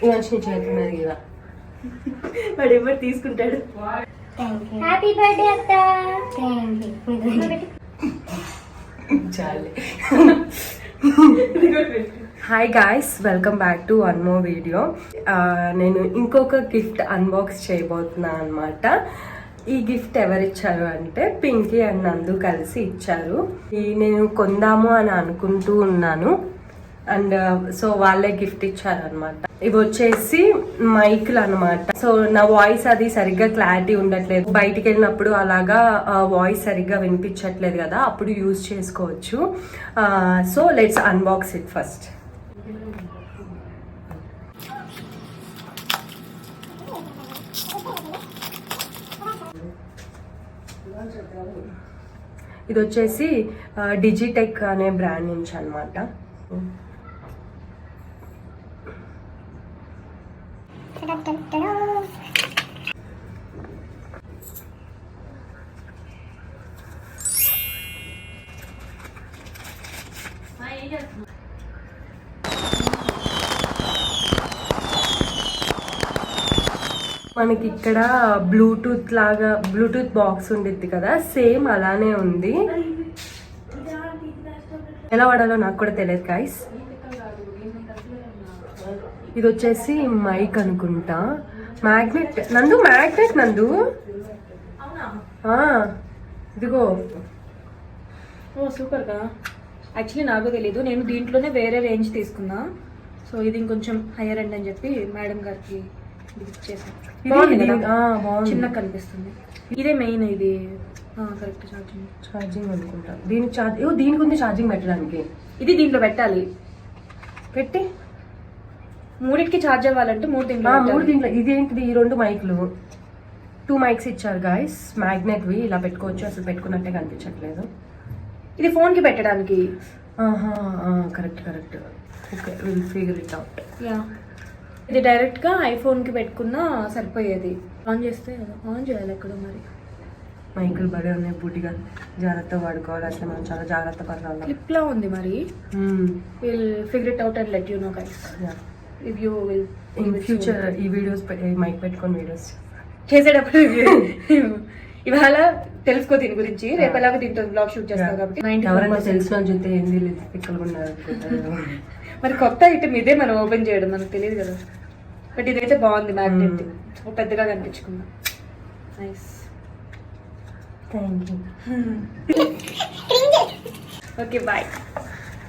ఇవన్నీ చేతున్నది కదా వాడు ఎవరు తీసుకుంటాడు. హ్యాపీ బర్త్డే అత్త. చాలే. Hi guys, welcome back to one more video. నేను ఇంకొక గిఫ్ట్ అన్బాక్స్ చేయబోతున్నా అనమాట. ఈ గిఫ్ట్ ఎవరిచ్చారు అంటే పింకీ అండ్ నందు కలిసి ఇచ్చారు. నేను కొందాము అని అనుకుంటూ ఉన్నాను అండ్ సో వాళ్ళే గిఫ్ట్ ఇచ్చారనమాట. ఇవి వచ్చేసి మైక్లు అనమాట. సో నా వాయిస్ అది సరిగ్గా క్లారిటీ ఉండట్లేదు, బయటికి వెళ్ళినప్పుడు అలాగా వాయిస్ సరిగ్గా వినిపించట్లేదు కదా, అప్పుడు యూజ్ చేసుకోవచ్చు. So let's unbox it first. ఇది వచ్చేసి డిజిటెక్ అనే బ్రాండ్ నుంచి అనమాట. మనకి ఇక్కడ బ్లూటూత్ బాక్స్ ఉండిద్ది కదా, సేమ్ అలానే ఉంది. ఎలా వాడాలో నాకు కూడా తెలియదు గైస్. ఇది వచ్చేసి మైక్ అనుకుంటా. మ్యాగ్నెట్ నందు, మ్యాగ్నెట్ నందు. ఇదిగో. ఓ సూపర్ గా. యాక్చువల్లీ నాకు తెలీదు, నేను దీంట్లోనే వేరే రేంజ్ తీసుకున్నా. సో ఇది ఇంకొంచెం హైయర్ ఎండ్ అని చెప్పి మేడం గారికి గిఫ్ట్ చేశాను. చిన్న కనిపిస్తుంది. ఇదే మెయిన్. ఇది కరెక్ట్ ఛార్జింగ్ అనుకుంటా. దీనికి ఉంది ఛార్జింగ్ పెట్టడానికి. ఇది దీంట్లో పెట్టాలి. పెట్టి మూడింటికి ఛార్జ్ అవ్వాలంటే మూడు దీంట్లో. ఇదేంటిది? ఈ రెండు మైక్లు, 2 మైక్స్ ఇచ్చారు గాయస్. మ్యాగ్నెట్వి ఇలా పెట్టుకోవచ్చు. అసలు పెట్టుకున్నట్టే కనిపించట్లేదు. ఇది ఫోన్ కి పెట్టడానికి. Correct. Okay, will figure it out. Yeah, ఇది డైరెక్ట్ గా ఐఫోన్ కి పెట్టుకున్నా సరిపోయేది. ఆన్ చేస్తే ఆన్ చేయాలి ఎక్కడో. మరి మైకులు బడే ఉన్నాయి, పూర్తిగా జాగ్రత్తగా వాడుకోవాలి. అసలు మనం చాలా జాగ్రత్త పడాలి. క్లిప్ లా ఉంది. మరి will figure it out and let you know guys. If you will in future ఈ వీడియోస్ మైక్ పెట్టుకొని వీడియోస్ చేసేటప్పుడు ఇవాళ తెలుసుకో దీని గురించి. రేపు ఎలాగో దీంతో బ్లాగ్ షూట్ చేస్తాం కాబట్టి ఎవరైనా తెలిసిన చూస్తే ఏంది పిక్కలు ఉన్నారు. మరి కొత్త ఐటమ్ ఇదే మనం ఓపెన్ చేయడం, మనకు తెలియదు కదా. బట్ ఇదైతే బాగుంది. మ్యాగ్నెట్ పెద్దగా కనిపించుకున్నా. Nice, thank you. Okay bye.